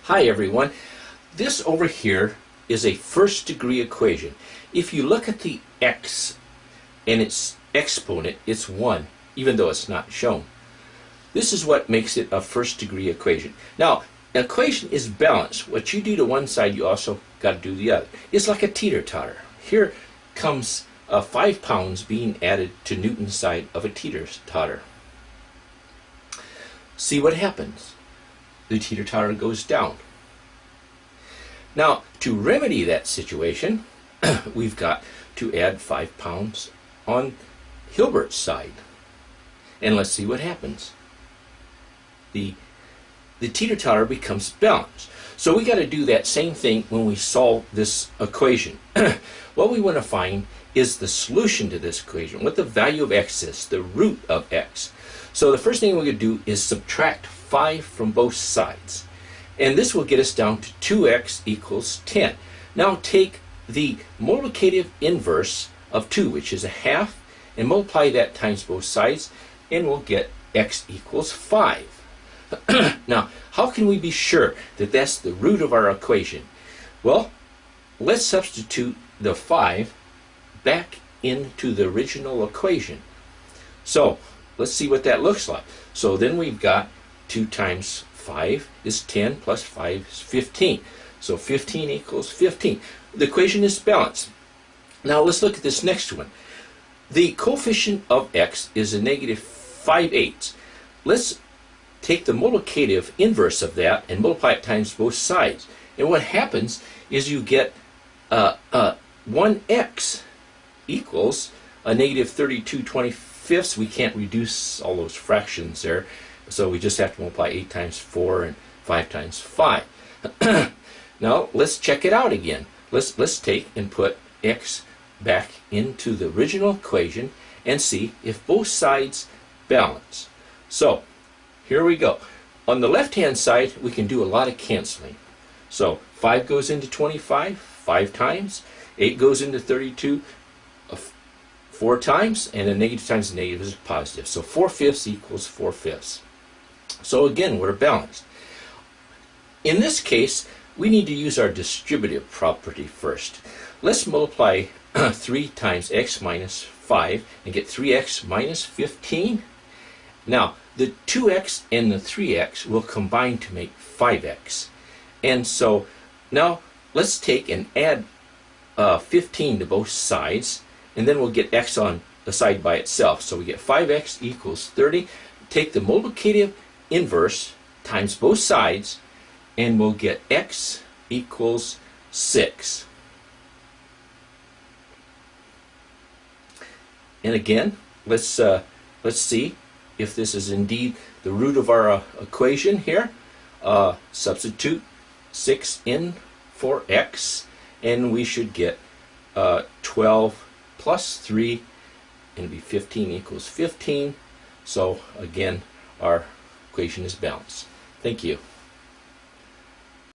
Hi everyone. This over here is a first degree equation. If you look at the x and its exponent, it's 1, even though it's not shown. This is what makes it a first degree equation. Now, an equation is balanced. What you do to one side, you also got to do the other. It's like a teeter-totter. Here comes 5 pounds being added to Newton's side of a teeter-totter. See what happens. The teeter-totter goes down. Now, to remedy that situation, we've got to add 5 pounds on Hilbert's side. And let's see what happens. The teeter-totter becomes balanced. So we got to do that same thing when we solve this equation. What we want to find is the solution to this equation, what the value of x is, the root of x. So the first thing we're going to do is subtract 5 from both sides. And this will get us down to 2x equals 10. Now take the multiplicative inverse of 2, which is a half, and multiply that times both sides, and we'll get x equals 5. Now, how can we be sure that that's the root of our equation? Well, let's substitute the 5 back into the original equation. So, let's see what that looks like. So then we've got 2 times 5 is 10 plus 5 is 15. So 15 equals 15. The equation is balanced. Now let's look at this next one. The coefficient of x is a negative 5/8. Let's take the multiplicative inverse of that and multiply it times both sides. And what happens is you get 1x equals a negative 32/25. We can't reduce all those fractions there, so we just have to multiply 8 times 4 and 5 times 5. Now let's check it out again. Let's take and put x back into the original equation and see if both sides balance. So here we go. On the left hand side we can do a lot of canceling. So 5 goes into 25 5 times, 8 goes into 32 4 times, and a negative times a negative is a positive. So 4/5 equals 4/5. So again, we're balanced. In this case, we need to use our distributive property first. Let's multiply 3 times x minus 5 and get 3x minus 15. Now, the 2x and the 3x will combine to make 5x. And so now let's take and add 15 to both sides, and then we'll get x on the side by itself. So we get 5x equals 30. Take the multiplicative inverse times both sides, and we'll get x equals 6. And again, let's see if this is indeed the root of our equation here. Substitute 6 in for x, and we should get 12 plus 3, and it'll be 15 equals 15. So again, our equation is balanced. Thank you.